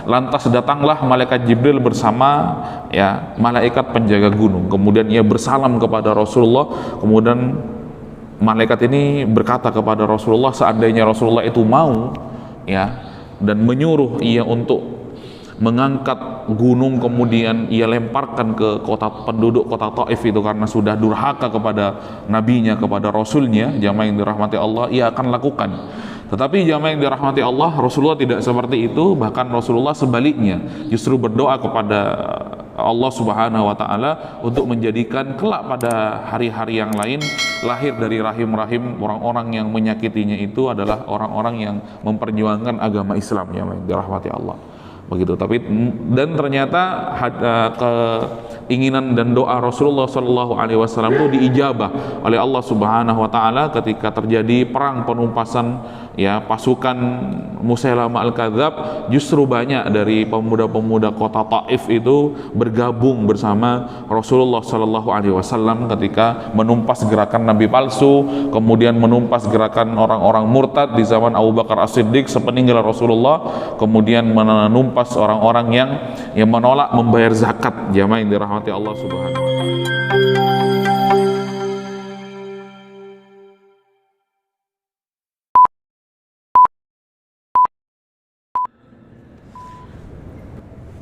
Lantas datanglah malaikat Jibril bersama ya malaikat penjaga gunung. Kemudian ia bersalam kepada Rasulullah. Kemudian malaikat ini berkata kepada Rasulullah, seandainya Rasulullah itu mau ya dan menyuruh ia untuk mengangkat gunung kemudian ia lemparkan ke penduduk kota Taif itu karena sudah durhaka kepada nabinya, kepada rasulnya, jamaah yang dirahmati Allah, ia akan lakukan. Tetapi jamaah yang dirahmati Allah, Rasulullah tidak seperti itu. Bahkan Rasulullah sebaliknya justru berdoa kepada Allah Subhanahu wa taala untuk menjadikan kelak pada hari-hari yang lain lahir dari rahim-rahim orang-orang yang menyakitinya itu adalah orang-orang yang memperjuangkan agama Islam, jamaah yang dirahmati Allah. Begitu. Tapi dan ternyata keinginan dan doa Rasulullah Shallallahu Alaihi Wasallam itu diijabah oleh Allah Subhanahu Wa Taala ketika terjadi perang penumpasan ya pasukan Musailamah Al-Kadzab. Justru banyak dari pemuda-pemuda kota Taif itu bergabung bersama Rasulullah Shallallahu Alaihi Wasallam ketika menumpas gerakan Nabi palsu, kemudian menumpas gerakan orang-orang murtad di zaman Abu Bakar As-Siddiq sepeninggal Rasulullah, kemudian menumpas orang-orang yang menolak membayar zakat, jamaah yang dirahmati Allah Subhanahu wa taala.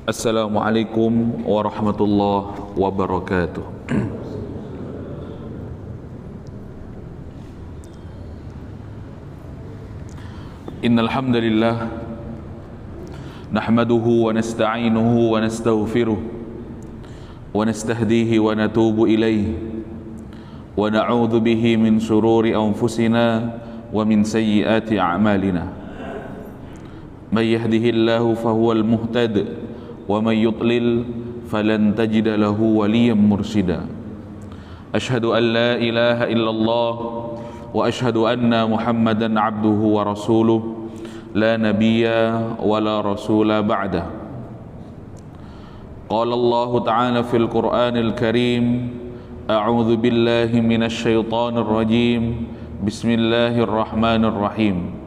Assalamualaikum warahmatullahi wabarakatuh. Innal hamdalillah nahmaduhu wa nasta'inuhu wa nastaghfiruh wa nastahdihi wa natubu ilayhi wa na'udzu bihi min shururi anfusina wa min sayyiati a'malina. May yahdihillahu fahuwal muhtad wa may yudlil falan tajida lahu waliyyan mursyida. Asyhadu an la ilaha illallah wa asyhadu anna Muhammadan abduhu wa rasuluh la nabiyya wa la rasula ba'dah. Qala Allah ta'ala fil Qur'anil Karim, a'udzu billahi minasy syaithanir rajim. Bismillahirrahmanirrahim.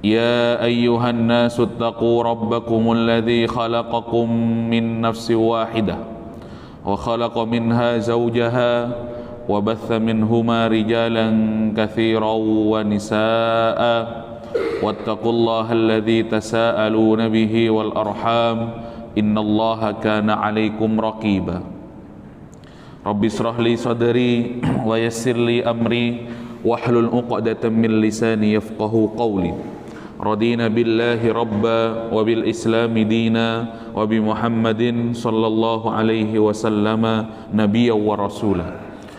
Ya ayyuhan nasu ittaqu rabbakumul ladzi khalaqakum min nafsin wahidah wa khalaqa minha zawjaha wa batha minhuma rijalan katsiran wa nisaa'a wattaqullaha alladzi tasaaluna bihi wal arham innallaha kana 'alaikum raqiba. Rabbi shrah li sadri wa yassir li amri wahlul 'uqdatam min lisani yafqahu qawli. Radina billahi rabba wa bil islami dina wa bi Muhammadin sallallahu alaihi wasallama nabiyyan wa rasula.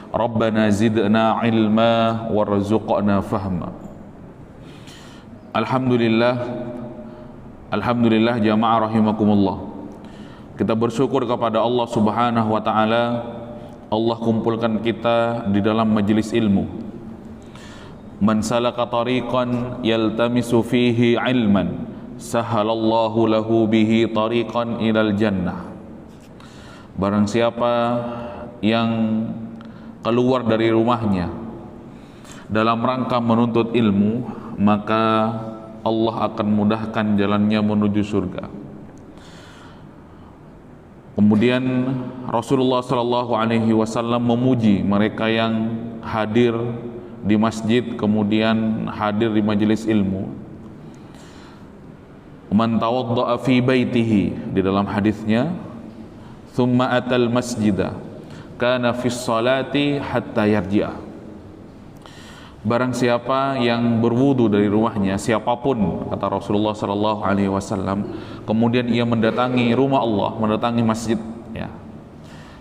Rabbana zidna ilma warzuqna fahma. Alhamdulillah jamaah rahimakumullah. Kita bersyukur kepada Allah Subhanahu wa taala. Allah kumpulkan kita di dalam majelis ilmu. Man salaka tariqan yaltamisu fihi ilman sahalallahu lahu bihi tariqan ilal jannah. Barang siapa yang keluar dari rumahnya dalam rangka menuntut ilmu, maka Allah akan mudahkan jalannya menuju surga. Kemudian Rasulullah Shallallahu Alaihi Wasallam memuji mereka yang hadir di masjid, kemudian hadir di majelis ilmu. Man tawadda'a fi baitihi, di dalam hadisnya, thumma atal masjidah kana fis salati hatta yarji'a. Barang siapa yang berwudu dari rumahnya, siapapun, kata Rasulullah Sallallahu Alaihi Wasallam, kemudian ia mendatangi rumah Allah, mendatangi masjid, ya,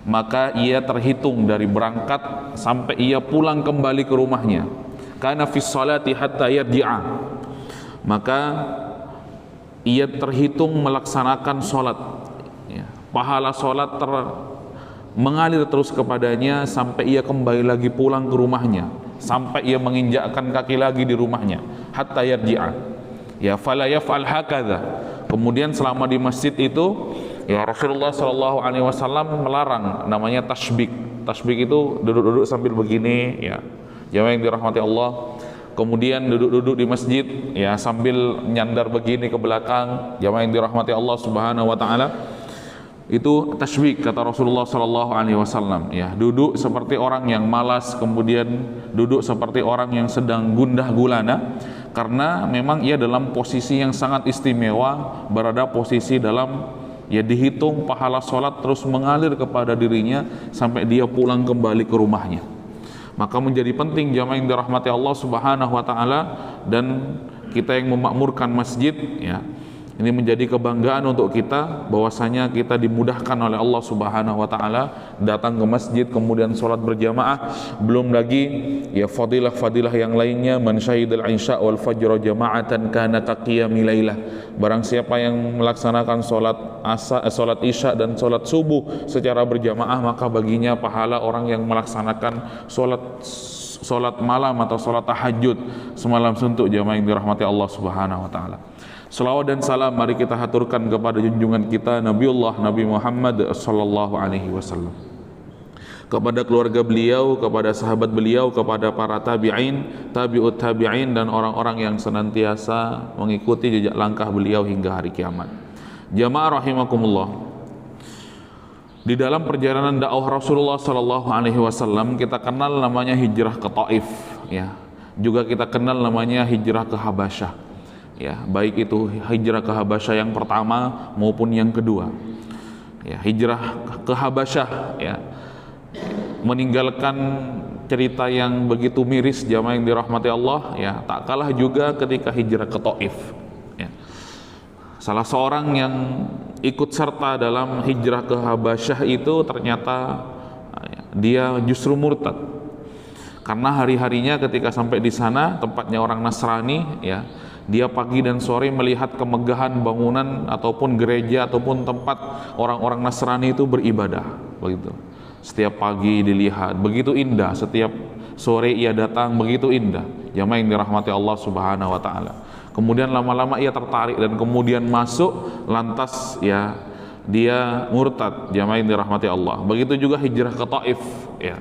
maka ia terhitung dari berangkat sampai ia pulang kembali ke rumahnya. Kana fis salati hatta yarji'a, maka ia terhitung melaksanakan sholat, ya, pahala sholat mengalir terus kepadanya sampai ia kembali lagi pulang ke rumahnya, sampai ia menginjakkan kaki lagi di rumahnya, hatta yarji'a, ya, fala yaf'al hakadha. Kemudian selama di masjid itu, ya, Rasulullah Shallallahu Alaihi Wasallam melarang namanya tasbik. Tasbik itu duduk-duduk sambil begini, ya, jamaah yang dirahmati Allah. kemudian duduk-duduk di masjid ya sambil nyandar begini ke belakang, jamaah yang dirahmati Allah Subhanahu wa taala. Itu tasybik kata Rasulullah sallallahu alaihi wasallam ya, duduk seperti orang yang malas, kemudian duduk seperti orang yang sedang gundah gulana, karena memang ia dalam posisi yang sangat istimewa, berada posisi dalam ya dihitung pahala sholat terus mengalir kepada dirinya sampai dia pulang kembali ke rumahnya. Maka menjadi penting jamaah yang dirahmati Allah Subhanahu wa taala, dan kita yang memakmurkan masjid ya, ini menjadi kebanggaan untuk kita bahwasanya kita dimudahkan oleh Allah Subhanahu wa taala datang ke masjid kemudian sholat berjamaah. Belum lagi ya fadilah-fadilah yang lainnya, man syahidal isya wal fajr jama'atan kana kaqiyamil lailah. Barang siapa yang melaksanakan sholat isya dan sholat subuh secara berjamaah, maka baginya pahala orang yang melaksanakan sholat malam atau sholat tahajud semalam suntuk, jamaah yang dirahmati Allah Subhanahu wa taala. Salawat dan salam mari kita haturkan kepada junjungan kita Nabiullah Nabi Muhammad sallallahu alaihi wasallam, kepada keluarga beliau, kepada sahabat beliau, kepada para tabi'in, tabi'ut tabi'in, dan orang-orang yang senantiasa mengikuti jejak langkah beliau hingga hari kiamat. Jamaah rahimakumullah, di dalam perjalanan dakwah Rasulullah sallallahu alaihi wasallam kita kenal namanya hijrah ke Taif ya. Juga kita kenal namanya hijrah ke Habasyah. Ya, baik itu hijrah ke Habasyah yang pertama maupun yang kedua. Ya, hijrah ke Habasyah ya, meninggalkan cerita yang begitu miris jamaah yang dirahmati Allah ya, tak kalah juga ketika hijrah ke Taif ya. Salah seorang yang ikut serta dalam hijrah ke Habasyah itu ternyata ya, dia justru murtad. Karena hari-harinya ketika sampai di sana, tempatnya orang Nasrani ya, dia pagi dan sore melihat kemegahan bangunan ataupun gereja ataupun tempat orang-orang Nasrani itu beribadah begitu. Setiap pagi dilihat begitu indah, setiap sore ia datang begitu indah, jamaah yang dirahmati Allah Subhanahu wa taala. Kemudian lama-lama ia tertarik dan kemudian masuk, lantas ya dia murtad, jamaah yang dirahmati Allah. Begitu juga hijrah ke Taif ya,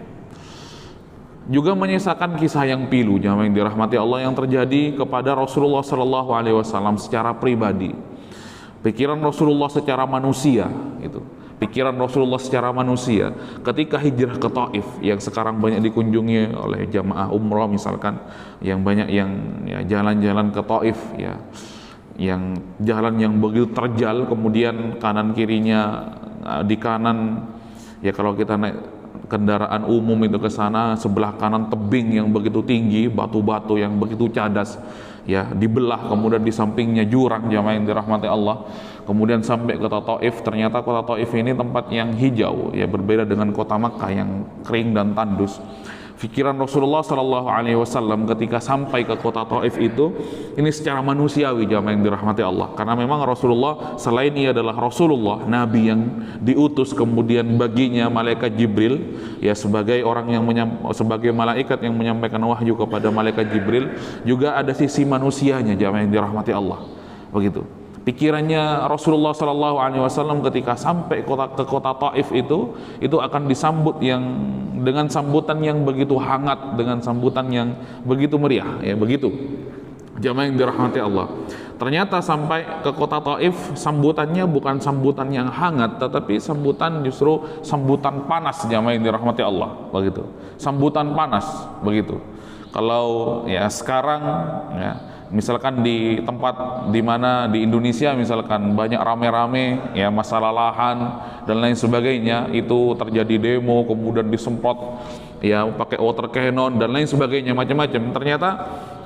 juga menyisakan kisah yang pilu jamaah yang dirahmati Allah yang terjadi kepada Rasulullah sallallahu alaihi wasallam secara pribadi. Pikiran Rasulullah secara manusia itu, pikiran Rasulullah secara manusia ketika hijrah ke Taif yang sekarang banyak dikunjungi oleh jamaah umrah misalkan, yang banyak yang ya, jalan-jalan ke Taif ya, yang jalan yang begitu terjal, kemudian kanan kirinya di kanan ya, kalau kita naik kendaraan umum itu ke sana, sebelah kanan tebing yang begitu tinggi, batu-batu yang begitu cadas ya, dibelah, kemudian di sampingnya jurang jamaah yang dirahmati Allah. Kemudian sampai kota Taif, ternyata kota Taif ini tempat yang hijau ya, berbeda dengan kota Makkah yang kering dan tandus. Pikiran Rasulullah sallallahu alaihi wasallam ketika sampai ke kota Taif itu, ini secara manusiawi jamaah yang dirahmati Allah, karena memang Rasulullah selain ia adalah Rasulullah, nabi yang diutus, kemudian baginya malaikat Jibril ya, sebagai orang yang sebagai malaikat yang menyampaikan wahyu kepada malaikat Jibril, juga ada sisi manusianya jamaah yang dirahmati Allah begitu. Pikirannya Rasulullah sallallahu alaihi wasallam ketika sampai ke kota Taif itu akan disambut yang dengan sambutan yang begitu hangat, dengan sambutan yang begitu meriah ya, begitu jamaah yang dirahmati Allah. Ternyata sampai ke kota Taif, sambutannya bukan sambutan yang hangat, tetapi sambutan justru sambutan panas jamaah yang dirahmati Allah begitu. Sambutan panas begitu. Kalau ya sekarang ya, misalkan di tempat di mana di Indonesia misalkan banyak rame-rame ya, masalah lahan dan lain sebagainya, itu terjadi demo, kemudian disemprot ya pakai water cannon dan lain sebagainya, macam-macam. Ternyata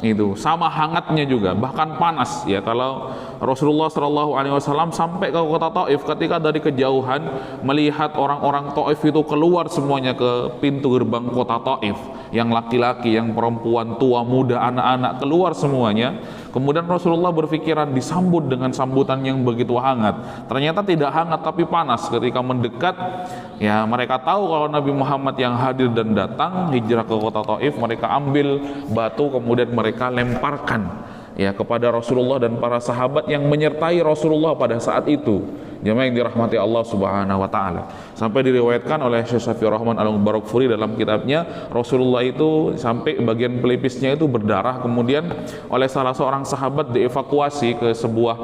itu sama hangatnya juga, bahkan panas ya, kalau Rasulullah Shallallahu Alaihi Wasallam sampai ke kota Taif, ketika dari kejauhan melihat orang-orang Taif itu keluar semuanya ke pintu gerbang kota Taif, yang laki-laki, yang perempuan, tua, muda, anak-anak keluar semuanya. Kemudian Rasulullah berpikiran disambut dengan sambutan yang begitu hangat. Ternyata tidak hangat tapi panas. Ketika mendekat ya, mereka tahu kalau Nabi Muhammad yang hadir dan datang hijrah ke kota Taif, mereka ambil batu kemudian mereka lemparkan ya kepada Rasulullah dan para sahabat yang menyertai Rasulullah pada saat itu Jamaah yang dirahmati Allah Subhanahu wa taala. Sampai diriwayatkan oleh Syekh Syafiur Rahman Al-Mubarakfuri dalam kitabnya, Rasulullah itu sampai bagian pelipisnya itu berdarah, kemudian oleh salah seorang sahabat dievakuasi ke sebuah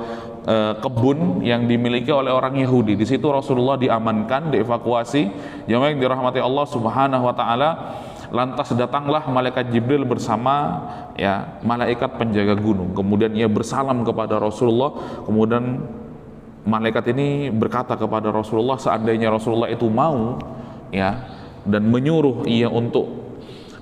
kebun yang dimiliki oleh orang Yahudi. Di situ Rasulullah diamankan, dievakuasi. Jamaah yang dirahmati Allah Subhanahu wa taala. Lantas datanglah malaikat Jibril bersama malaikat penjaga gunung. Kemudian ia bersalam kepada Rasulullah. Kemudian malaikat ini berkata kepada Rasulullah, seandainya Rasulullah itu mau dan menyuruh ia untuk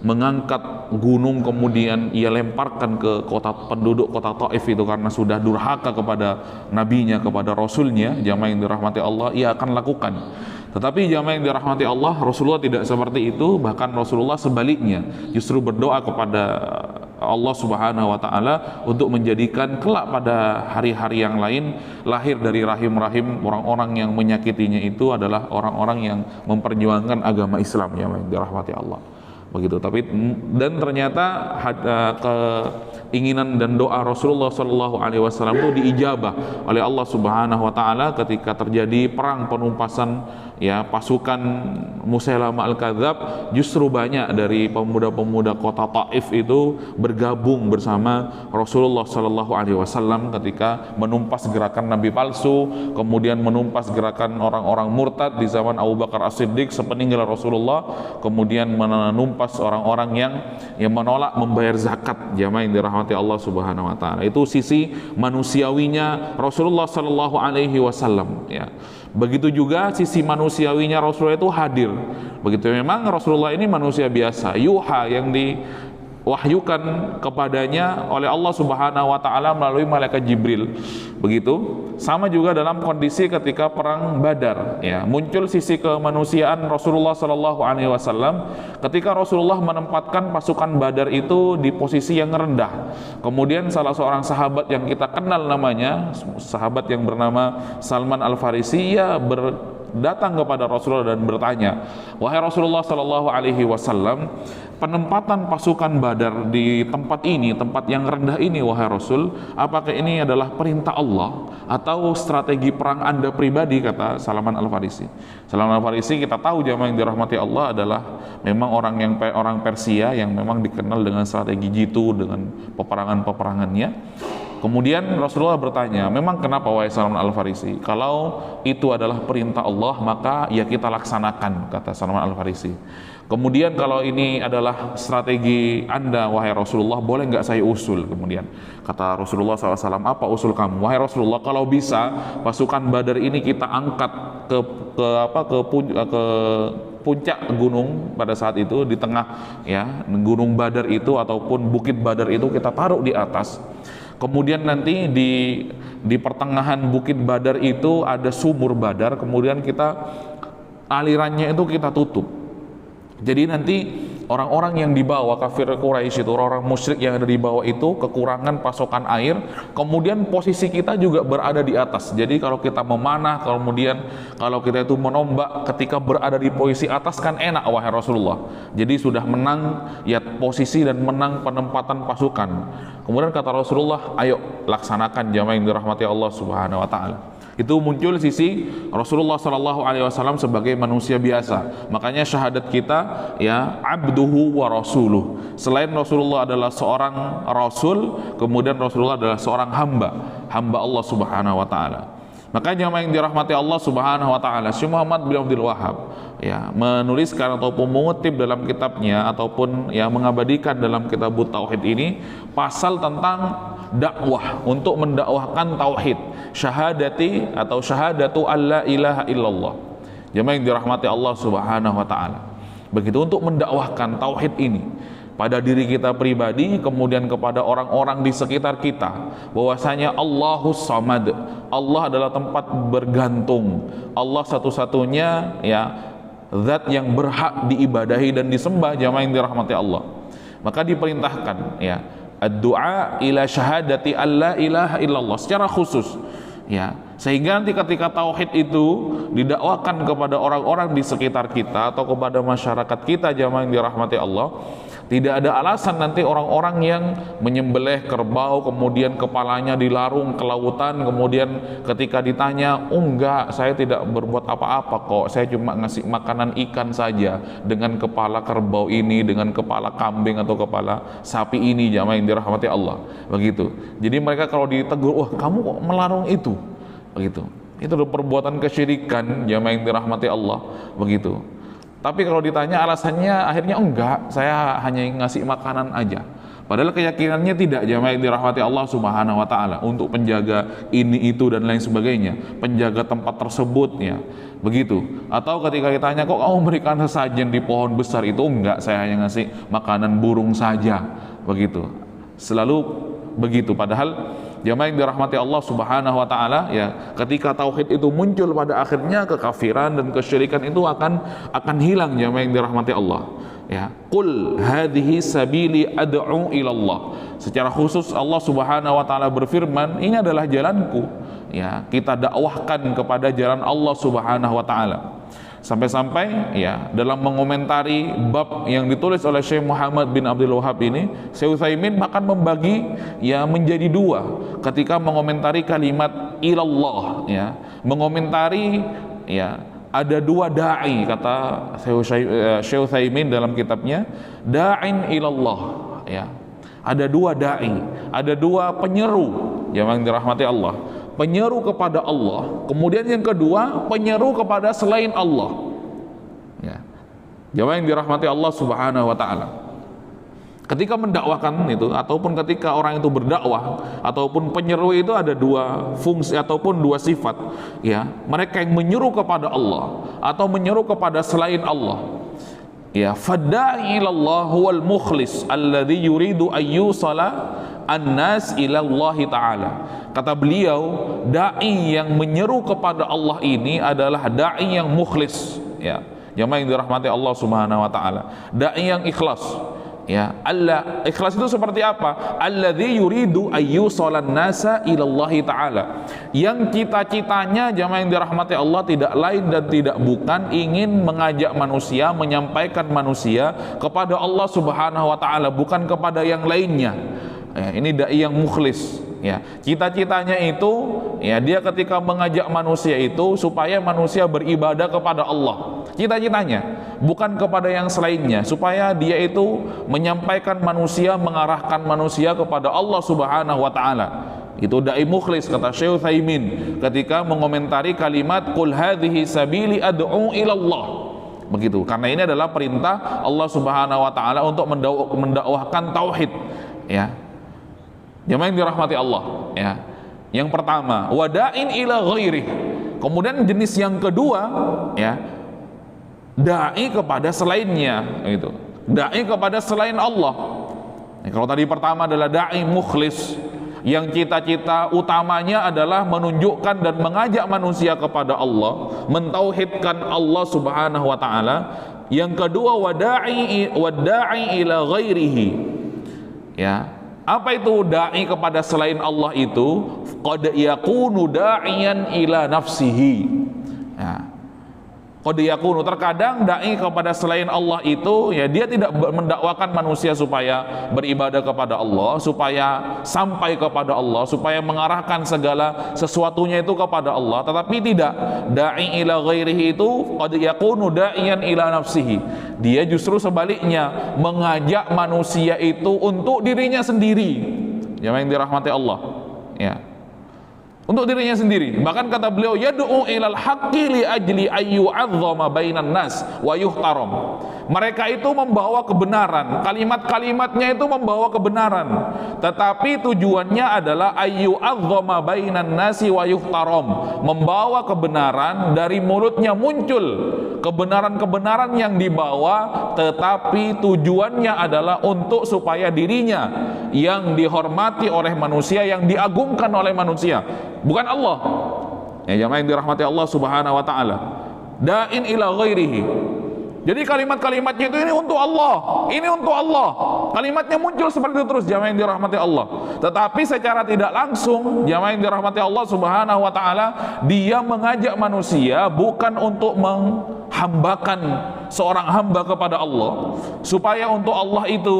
mengangkat gunung, kemudian ia lemparkan ke penduduk kota Taif itu karena sudah durhaka kepada nabinya, kepada rasulnya, jamaah yang dirahmati Allah, ia akan lakukan. Tetapi jamaah yang dirahmati Allah, Rasulullah tidak seperti itu. Bahkan Rasulullah sebaliknya justru berdoa kepada Allah Subhanahu wa taala untuk menjadikan kelak pada hari-hari yang lain lahir dari rahim-rahim orang-orang yang menyakitinya itu adalah orang-orang yang memperjuangkan agama Islam, jamaah yang dirahmati Allah. Begitu. Dan ternyata keinginan dan doa Rasulullah Shallallahu Alaihi Wasallam itu diijabah oleh Allah Subhanahu Wa Taala ketika terjadi perang penumpasan pasukan Musailama Al-Kadzab. Justru banyak dari pemuda-pemuda kota Taif itu bergabung bersama Rasulullah Shallallahu Alaihi Wasallam ketika menumpas gerakan Nabi palsu, kemudian menumpas gerakan orang-orang murtad di zaman Abu Bakar As-Siddiq sepeninggal Rasulullah, kemudian menumpas orang-orang yang menolak membayar zakat, jamaah yang dirahmati Allah Subhanahu wa taala. Itu sisi manusiawinya Rasulullah sallallahu alaihi wasallam Begitu juga sisi manusiawinya Rasulullah itu hadir. Begitu, memang Rasulullah ini manusia biasa, yuha yang diwahyukan kepadanya oleh Allah Subhanahu wa taala melalui malaikat Jibril. Begitu. Sama juga dalam kondisi ketika perang Badar, muncul sisi kemanusiaan Rasulullah sallallahu alaihi wasallam ketika Rasulullah menempatkan pasukan Badar itu di posisi yang rendah. Kemudian salah seorang sahabat yang kita kenal namanya, sahabat yang bernama Salman Al-Farisi, datang kepada Rasulullah dan bertanya, wahai Rasulullah sallallahu alaihi wasallam, penempatan pasukan Badar di tempat ini, tempat yang rendah ini, wahai Rasul, apakah ini adalah perintah Allah atau strategi perang Anda pribadi, kata Salman Al-Farisi. Salman Al-Farisi kita tahu jamaah yang dirahmati Allah adalah memang orang Persia yang memang dikenal dengan strategi jitu, dengan peperangannya. Kemudian Rasulullah bertanya, memang kenapa wahai Salman Al-Farisi? Kalau itu adalah perintah Allah, maka kita laksanakan, kata Salman Al-Farisi. Kemudian kalau ini adalah strategi Anda, wahai Rasulullah, boleh nggak saya usul? Kemudian kata Rasulullah SAW, apa usul kamu? Wahai Rasulullah, kalau bisa pasukan Badar ini kita angkat ke puncak gunung pada saat itu, di tengah gunung Badar itu ataupun bukit Badar itu kita taruh di atas. Kemudian nanti di pertengahan bukit Badar itu ada sumur Badar, kemudian alirannya itu kita tutup. Jadi nanti orang-orang yang dibawa kafir Quraisy itu, orang-orang musyrik yang ada di bawah itu kekurangan pasokan air, kemudian posisi kita juga berada di atas. Jadi kalau kita memanah, kemudian kalau kita itu menombak ketika berada di posisi atas kan enak, wahai Rasulullah. Jadi sudah menang posisi dan menang penempatan pasukan. Kemudian kata Rasulullah, ayo laksanakan, jamaah yang dirahmati Allah Subhanahu wa taala. Itu muncul sisi Rasulullah Sallallahu Alaihi Wasallam sebagai manusia biasa. Makanya syahadat kita abduhu wa rasuluh. Selain Rasulullah adalah seorang rasul, kemudian Rasulullah adalah seorang hamba Allah Subhanahu wa taala. Makanya yang dirahmati Allah Subhanahu wa taala, Syekh Muhammad bin Abdul Wahhab menuliskan ataupun mengutip dalam kitabnya ataupun mengabadikan dalam kitab Tauhid ini pasal tentang dakwah untuk mendakwahkan tauhid, syahadati atau syahadatu alla ilaha illallah. Jemaah yang dirahmati Allah Subhanahu wa taala. Begitu, untuk mendakwahkan tauhid ini pada diri kita pribadi, kemudian kepada orang-orang di sekitar kita, bahwasanya Allahus Samad, Allah adalah tempat bergantung, Allah satu-satunya zat yang berhak diibadahi dan disembah, jamaah yang dirahmati Allah. Maka diperintahkan ad-du'a ila syahadati alla ilaha illallah secara khusus, sehingga nanti ketika tauhid itu didakwakan kepada orang-orang di sekitar kita atau kepada masyarakat kita, jamaah yang dirahmati Allah, Tidak ada alasan nanti orang-orang yang menyembelih kerbau kemudian kepalanya dilarung ke lautan, kemudian ketika ditanya, "Oh enggak, saya tidak berbuat apa-apa kok, saya cuma ngasih makanan ikan saja dengan kepala kerbau ini, dengan kepala kambing atau kepala sapi ini," jamaah yang dirahmati Allah. Begitu. Jadi mereka kalau ditegur, "Wah, kamu kok melarung itu?" Begitu. Itu adalah perbuatan kesyirikan, jamaah yang dirahmati Allah. Begitu. Tapi kalau ditanya alasannya, akhirnya enggak, saya hanya ngasih makanan aja. Padahal keyakinannya tidak, jamaah yang dirahmati Allah Subhanahu wa taala, untuk penjaga ini itu dan lain sebagainya, penjaga tempat tersebutnya. Begitu. Atau ketika ditanya, "Kok kamu memberikan sesajen di pohon besar itu?" Enggak, saya hanya ngasih makanan burung saja. Begitu. Selalu begitu. Padahal jamaah yang dirahmati Allah Subhanahu wa taala, ya, ketika tauhid itu muncul pada akhirnya kekafiran dan kesyirikan itu akan hilang, jamaah yang dirahmati Allah. Ya, qul hadhihi sabili ad'u ila Allah. Secara khusus Allah Subhanahu wa taala berfirman, ini adalah jalanku. Ya, kita dakwahkan kepada jalan Allah Subhanahu wa taala. Sampai-sampai ya dalam mengomentari bab yang ditulis oleh Syekh Muhammad bin Abdul Wahhab ini, Syekh Utsaimin bahkan membagi ya menjadi dua ketika mengomentari kalimat ilallah, ya, mengomentari ya ada dua dai, kata Syekh Utsaimin dalam kitabnya Da'in ilallah, ya. Ada dua dai, ada dua penyeru yang dirahmati Allah. Penyeru kepada Allah, kemudian yang kedua penyeru kepada selain Allah, ya. Jamaah yang dirahmati Allah Subhanahu wa taala, ketika mendakwakan itu ataupun ketika orang itu berdakwah ataupun penyeru itu ada dua fungsi ataupun dua sifat, ya. Mereka yang menyeru kepada Allah atau menyeru kepada selain Allah, ya. Fadda'i ilallah huwal mukhlis alladhi yuridu ayyusala an-nas ilallahi ta'ala. Kata beliau, dai yang menyeru kepada Allah ini adalah dai yang mukhlis, ya. Jamaah yang dirahmati Allah Subhanahu wa taala, dai yang ikhlas, ya. Allah ikhlas itu seperti apa? Alladzi yuridu ayyusalan nasa ilallahi ta'ala, yang cita-citanya, jamaah yang dirahmati Allah, tidak lain dan tidak bukan ingin mengajak manusia, menyampaikan manusia kepada Allah Subhanahu wa taala, bukan kepada yang lainnya. Ya, ini dai yang mukhlis, ya. Cita-citanya itu, ya, dia ketika mengajak manusia itu supaya manusia beribadah kepada Allah. Cita-citanya bukan kepada yang selainnya, supaya dia itu menyampaikan manusia, mengarahkan manusia kepada Allah Subhanahu wa taala. Itu dai mukhlis, kata Syekh Utsaimin ketika mengomentari kalimat qul hadhihi sabili ad'u ila Allah. Begitu. Karena ini adalah perintah Allah Subhanahu wa taala untuk mendakwahkan tauhid, ya. Jamaah yang dirahmati Allah, ya. Yang pertama, wada'in ila ghairi. Kemudian jenis yang kedua, ya, dai kepada selainnya, itu. Dai kepada selain Allah. Ya, kalau tadi pertama adalah dai mukhlis, yang cita-cita utamanya adalah menunjukkan dan mengajak manusia kepada Allah, mentauhidkan Allah Subhanahu wa taala. Yang kedua, wada'i ila ghairihi, ya. Apa itu dai kepada selain Allah itu? Qad yakunu da'iyan ila nafsihi, ya. Qad yakunu, terkadang dai kepada selain Allah itu, ya, dia tidak mendakwakan manusia supaya beribadah kepada Allah, supaya sampai kepada Allah, supaya mengarahkan segala sesuatunya itu kepada Allah, tetapi tidak. Dai ila ghairihi itu qad yakunu da'iyan ila nafsihi, dia justru sebaliknya mengajak manusia itu untuk dirinya sendiri, yang dirahmati Allah, ya, untuk dirinya sendiri. Bahkan kata beliau, yad'u ilal haqqi li ajli ayyu'azzama bainan nas wa yuhtaram. Mereka itu membawa kebenaran, kalimat-kalimatnya itu membawa kebenaran, tetapi tujuannya adalah ayyu'azzama bainan nasi wa yuhtaram, membawa kebenaran, dari mulutnya muncul kebenaran-kebenaran yang dibawa, tetapi tujuannya adalah untuk supaya dirinya yang dihormati oleh manusia, yang diagungkan oleh manusia, bukan Allah. Ya, jamaah yang dirahmati Allah Subhanahu wa taala, da'in ila ghairihi. Jadi kalimat-kalimatnya itu ini untuk Allah, ini untuk Allah. Kalimatnya muncul seperti itu terus, jamaah yang dirahmati Allah. Tetapi secara tidak langsung, jamaah yang dirahmati Allah Subhanahu wa taala, dia mengajak manusia bukan untuk menghambakan seorang hamba kepada Allah, supaya untuk Allah itu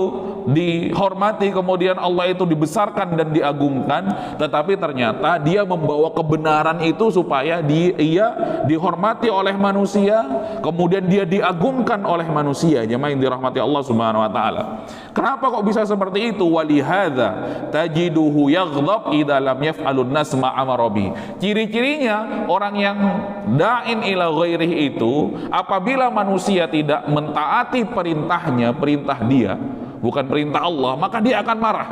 dihormati, kemudian Allah itu dibesarkan dan diagungkan, tetapi ternyata dia membawa kebenaran itu supaya ia dihormati oleh manusia, kemudian dia diagungkan oleh manusia. Jemaah yang dirahmati Allah Subhanahu wa taala. Kenapa kok bisa seperti itu? Walihadza tajiduhu yaghdab idza lam yaf'alun nas ma amara bi. Ciri-cirinya orang yang da'in ila ghairihi itu, apabila manusia tidak mentaati perintahnya, perintah dia, bukan perintah Allah, maka dia akan marah.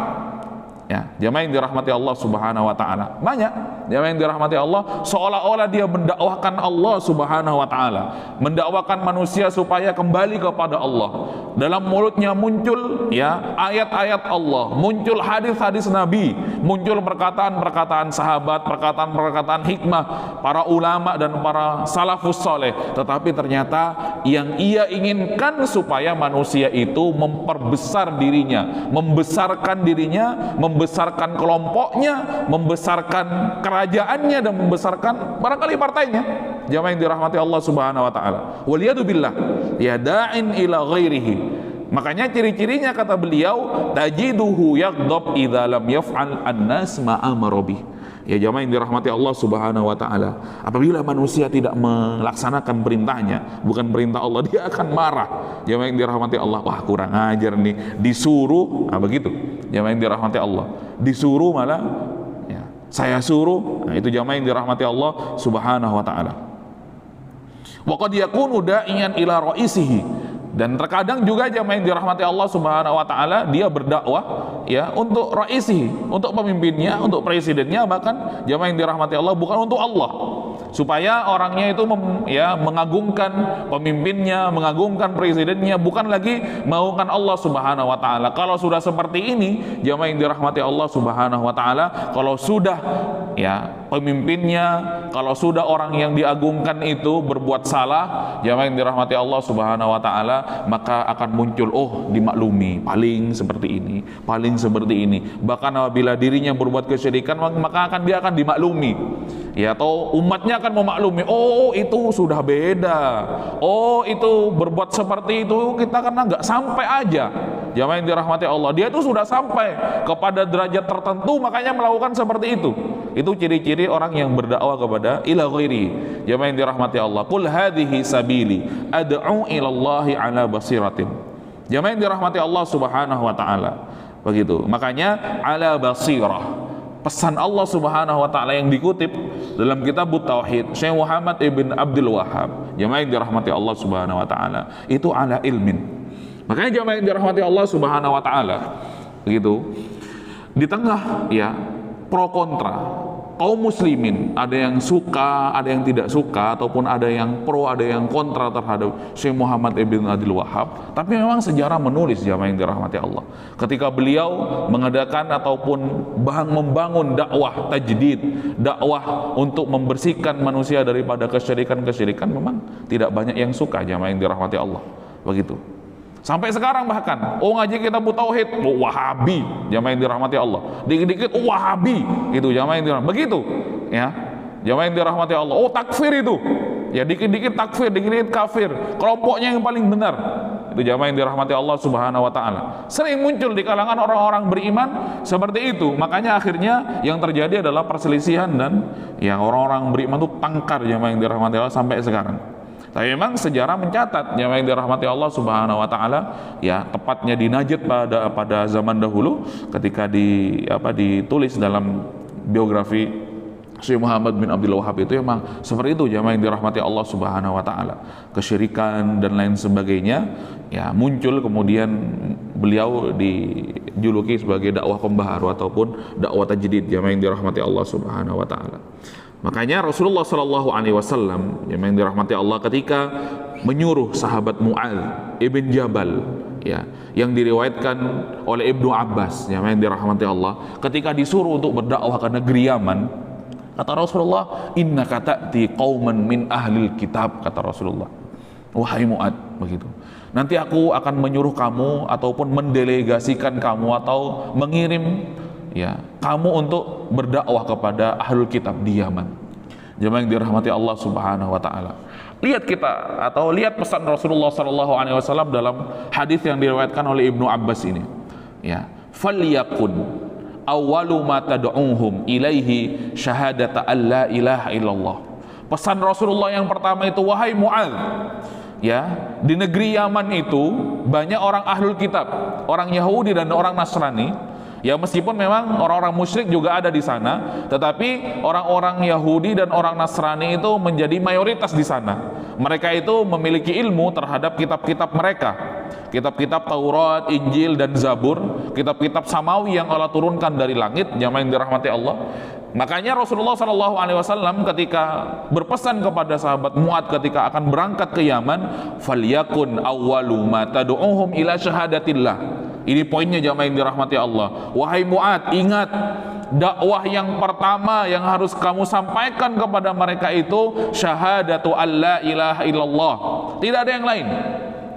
Ya, jemaah yang dirahmati Allah Subhanahu wa taala. Banyak jemaah yang dirahmati Allah seolah-olah dia mendakwahkan Allah Subhanahu wa taala, mendakwakan manusia supaya kembali kepada Allah. Dalam mulutnya muncul ya ayat-ayat Allah, muncul hadis-hadis Nabi, muncul perkataan-perkataan sahabat, perkataan-perkataan hikmah para ulama dan para salafus saleh, tetapi ternyata yang ia inginkan supaya manusia itu memperbesar dirinya, membesarkan dirinya, membesarkan kelompoknya, membesarkan kerajaannya, dan membesarkan barangkali partainya. Jamaah yang dirahmati Allah Subhanahu wa taala. Waliyadu billah, ya da'in ila ghairihi. Makanya ciri-cirinya kata beliau, tajiduhu yaghdab idza lam yaf'al an-nas ma amara bih. Ya jamaah yang dirahmati Allah Subhanahu wa taala, apabila manusia tidak melaksanakan perintahnya, bukan perintah Allah, dia akan marah. Jamaah yang dirahmati Allah, wah kurang ajar nih, disuruh, nah begitu. Jamaah yang dirahmati Allah, disuruh malah ya, saya suruh. Nah, itu jamaah yang dirahmati Allah Subhanahu wa taala. Wa qad yakunu da'iyan ila ra'isihi. Dan terkadang juga jamaah yang dirahmati Allah Subhanahu wa taala, dia berdakwah ya untuk raisi, untuk pemimpinnya, untuk presidennya, bahkan jamaah yang dirahmati Allah bukan untuk Allah, supaya orangnya itu mengagungkan pemimpinnya, mengagungkan presidennya, bukan lagi mengagungkan Allah Subhanahu wa taala. Kalau sudah seperti ini, jamaah yang dirahmati Allah Subhanahu wa taala, kalau sudah ya pemimpinnya, kalau sudah orang yang diagungkan itu berbuat salah, jamaah yang dirahmati Allah Subhanahu wa taala, maka akan muncul, oh dimaklumi, paling seperti ini, paling seperti ini. Bahkan apabila dirinya berbuat kesyirikan, maka dia akan dimaklumi ya, atau umatnya akan memaklumi, oh itu sudah beda, oh itu berbuat seperti itu kita karena nggak sampai aja. Jamaah yang dirahmati Allah, dia itu sudah sampai kepada derajat tertentu, makanya melakukan seperti itu. Itu ciri-ciri orang yang berdakwah kepada ila ghairi. Jamaah yang dirahmati Allah, qul hadhihi sabili ad'u ila Allahi ala basiratin. Jamaah yang dirahmati Allah Subhanahu wa taala. Begitu. Makanya ala basirah. Pesan Allah Subhanahu wa taala yang dikutip dalam kitab Tauhid Syekh Muhammad ibn Abdul Wahhab, jamaah yang dirahmati Allah Subhanahu wa taala, itu ala ilmin. Makanya jamaah yang dirahmati Allah Subhanahu wa taala, begitu. Di tengah ya pro kontra kaum muslimin, ada yang suka, ada yang tidak suka, ataupun ada yang pro, ada yang kontra terhadap Syekh Muhammad ibn Abdul Wahhab. Tapi memang sejarah menulis, jamaah yang dirahmati Allah, ketika beliau mengadakan ataupun membangun dakwah tajdid, dakwah untuk membersihkan manusia daripada kesyirikan-kesyirikan, memang tidak banyak yang suka, jamaah yang dirahmati Allah. Begitu. Sampai sekarang bahkan, oh ngaji kita tauhid, oh Wahabi, jamaah yang dirahmati Allah. Dikit-dikit oh Wahabi, itu jamaah yang dirahmati. Begitu, ya, jamaah yang dirahmati Allah. Oh takfir itu, ya dikit-dikit takfir, dikit-dikit kafir. Kelompoknya yang paling benar, itu jamaah yang dirahmati Allah Subhanahu wa taala. Sering muncul di kalangan orang-orang beriman seperti itu. Makanya akhirnya yang terjadi adalah perselisihan, dan yang orang-orang beriman itu tangkar, jamaah yang dirahmati Allah, sampai sekarang. Tapi memang sejarah mencatat, jamaah yang dirahmati Allah Subhanahu wa taala, ya tepatnya di Najd pada zaman dahulu, ketika ditulis dalam biografi Syekh Muhammad bin Abdul Wahhab, itu memang seperti itu, jamaah yang dirahmati Allah Subhanahu wa taala. Kesyirikan dan lain sebagainya ya muncul, kemudian beliau dijuluki sebagai dakwah pembaharu ataupun dakwah tajdid, jamaah yang dirahmati Allah Subhanahu wa taala. Makanya Rasulullah Shallallahu Alaihi Wasallam yang dirahmati Allah, ketika menyuruh sahabat Mu'adz ibn Jabal, ya, yang diriwayatkan oleh Ibnu Abbas, yang dirahmati Allah, ketika disuruh untuk berdakwah ke negeri Yaman, kata Rasulullah, innaka ta'ti qauman min ahlil kitab, kata Rasulullah, wahai Mu'adz, begitu, nanti aku akan menyuruh kamu ataupun mendelegasikan kamu atau mengirim ya kamu untuk berdakwah kepada ahlul kitab di Yaman. Jemaah yang dirahmati Allah Subhanahu wa taala. Lihat kita atau lihat pesan Rasulullah sallallahu alaihi wasallam dalam hadis yang diriwayatkan oleh Ibnu Abbas ini. Ya, falyakun awwalu ma tad'uhum ilaihi syahadata alla ilaha illallah. Pesan Rasulullah yang pertama itu, wahai Mu'adz, ya, di negeri Yaman itu banyak orang ahlul kitab, orang Yahudi dan orang Nasrani. Ya, meskipun memang orang-orang musyrik juga ada di sana, tetapi orang-orang Yahudi dan orang Nasrani itu menjadi mayoritas di sana. Mereka itu memiliki ilmu terhadap kitab-kitab mereka, kitab-kitab Taurat, Injil dan Zabur, kitab-kitab samawi yang Allah turunkan dari langit. Jamaah yang dirahmati Allah. Makanya Rasulullah SAW ketika berpesan kepada sahabat Mu'adz ketika akan berangkat ke Yaman, falyakun awwalu ma tad'uhum ila syahadatillah. Ini poinnya jamaah yang dirahmati Allah. Wahai Mu'adz, ingat, dakwah yang pertama yang harus kamu sampaikan kepada mereka itu syahadatu alla ilaha illallah. Tidak ada yang lain.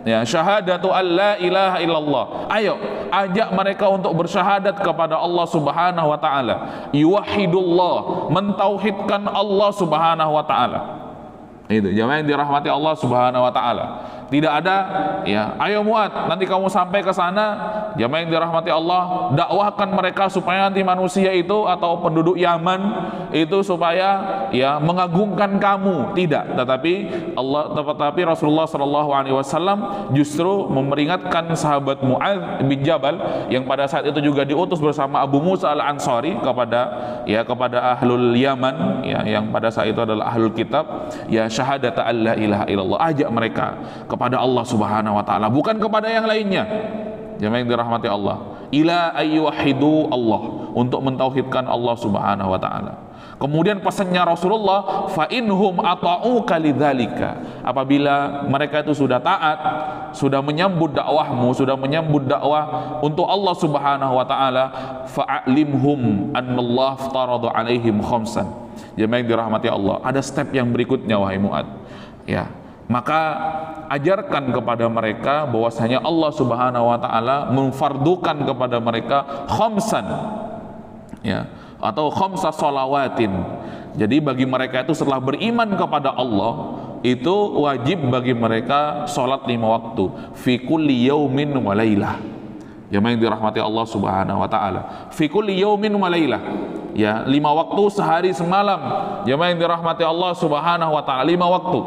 Ya, syahadatu alla ilaha illallah. Ayo, ajak mereka untuk bersyahadat kepada Allah Subhanahu wa taala. Yuwahhidullah, mentauhidkan Allah Subhanahu wa taala. Itu jamaah yang dirahmati Allah Subhanahu wa taala. Tidak ada, ya, ayo Mu'adz, nanti kamu sampai ke sana, jamaah yang dirahmati Allah, dakwahkan mereka supaya nanti manusia itu atau penduduk Yaman itu supaya ya mengagungkan kamu. Tidak, tetapi Rasulullah SAW justru memperingatkan sahabat Mu'adz bin Jabal yang pada saat itu juga diutus bersama Abu Musa al-Ansari kepada ahlul Yaman, ya, yang pada saat itu adalah ahlul kitab, ya, syahadata alla ilaha illallah. Ajak mereka kepada Allah Subhanahu wa taala, bukan kepada yang lainnya. Jemaah yang dirahmati Allah, ila ayyuhidu Allah, untuk mentauhidkan Allah Subhanahu wa taala. Kemudian pesannya Rasulullah, fa inhum ata'uka lidzalika, apabila mereka itu sudah taat, sudah menyambut dakwahmu, sudah menyambut dakwah untuk Allah Subhanahu wa taala, fa'alimhum annallahu aftarada alaihim khamsan. Jemaah yang dirahmati Allah, ada step yang berikutnya wahai Mu'adz, ya, maka ajarkan kepada mereka bahwasanya Allah Subhanahu wa taala memfardukan kepada mereka khamsan, ya, atau khamsa shalawatin. Jadi bagi mereka itu setelah beriman kepada Allah itu wajib bagi mereka salat 5 waktu fi kulli yaumin wa lailah. Jemaah yang dirahmati Allah Subhanahu wa taala, fi kulli yaumin wa lailah, ya, 5 waktu sehari semalam. Jemaah yang dirahmati Allah Subhanahu wa taala, 5 waktu.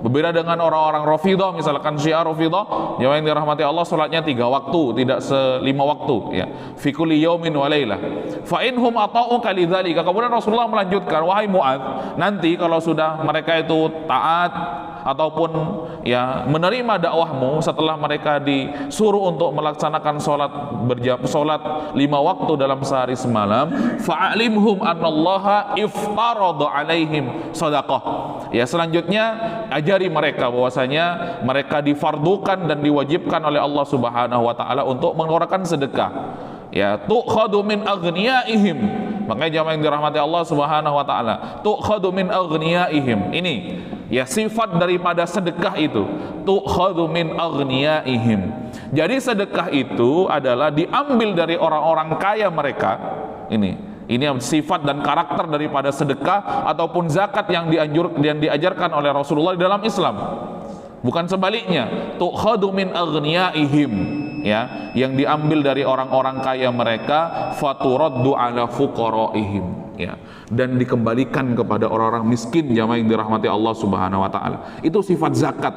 Berbeda dengan orang-orang Rafidhah, misalkan Syiah Rafidhah, jemaah yang dirahmati Allah, salatnya 3 waktu, tidak 5 waktu, ya. Fi kulli yaumin wa lailah. Fa inhum ata'uka lidzalika. Kemudian Rasulullah melanjutkan, wahai Mu'adz, nanti kalau sudah mereka itu taat ataupun ya menerima dakwahmu, setelah mereka disuruh untuk melaksanakan salat 5 waktu dalam sehari semalam, fa'alimhum annallaha iftarada alaihim shadaqah. Ya, selanjutnya ajari mereka bahwasanya mereka difardukan dan diwajibkan oleh Allah Subhanahu wa taala untuk mengeluarkan sedekah. Ya, tu'khadu min aghniyaihim. Makanya jamaah yang dirahmati Allah Subhanahu wa taala, tu'khadu min aghniyaihim. Ini ya sifat daripada sedekah itu, tu'khadu min aghniyaihim. Jadi sedekah itu adalah diambil dari orang-orang kaya mereka. Ini sifat dan karakter daripada sedekah ataupun zakat yang diajarkan oleh Rasulullah di dalam Islam. Bukan sebaliknya, tu'khadu min aghniyaihim, ya, yang diambil dari orang-orang kaya mereka, faturaddu ala fuqaraihim, ya, dan dikembalikan kepada orang-orang miskin. Jamaah yang dirahmati Allah Subhanahu wa taala. Itu sifat zakat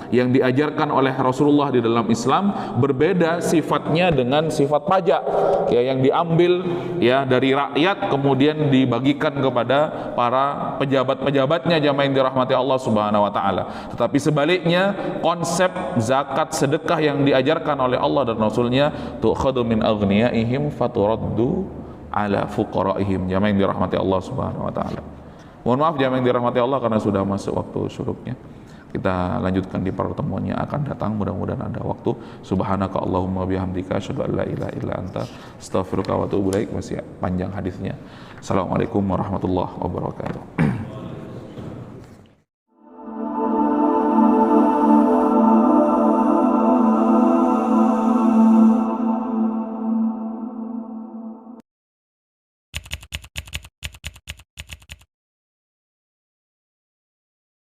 yang diajarkan oleh Rasulullah di dalam Islam, berbeda sifatnya dengan sifat pajak, ya, yang diambil ya dari rakyat kemudian dibagikan kepada para pejabat-pejabatnya. Jamaah yang dirahmati Allah Subhanahu wa taala. Tetapi sebaliknya, konsep zakat sedekah yang diajarkan oleh Allah dan Rasulnya, tu'khadu min aghniyaihim faturaddu ala fuqaraihim. Jamaah yang dirahmati Allah Subhanahu wa taala. Mohon maaf jamaah yang dirahmati Allah karena sudah masuk waktu syuruknya. Kita lanjutkan di pertemuan yang akan datang, mudah-mudahan ada waktu. Subhanaka Allahumma bihamdika asyhadu an la ilaha illa anta astaghfiruka wa atubu ilaik. Masih panjang hadisnya. Assalamualaikum warahmatullahi wabarakatuh.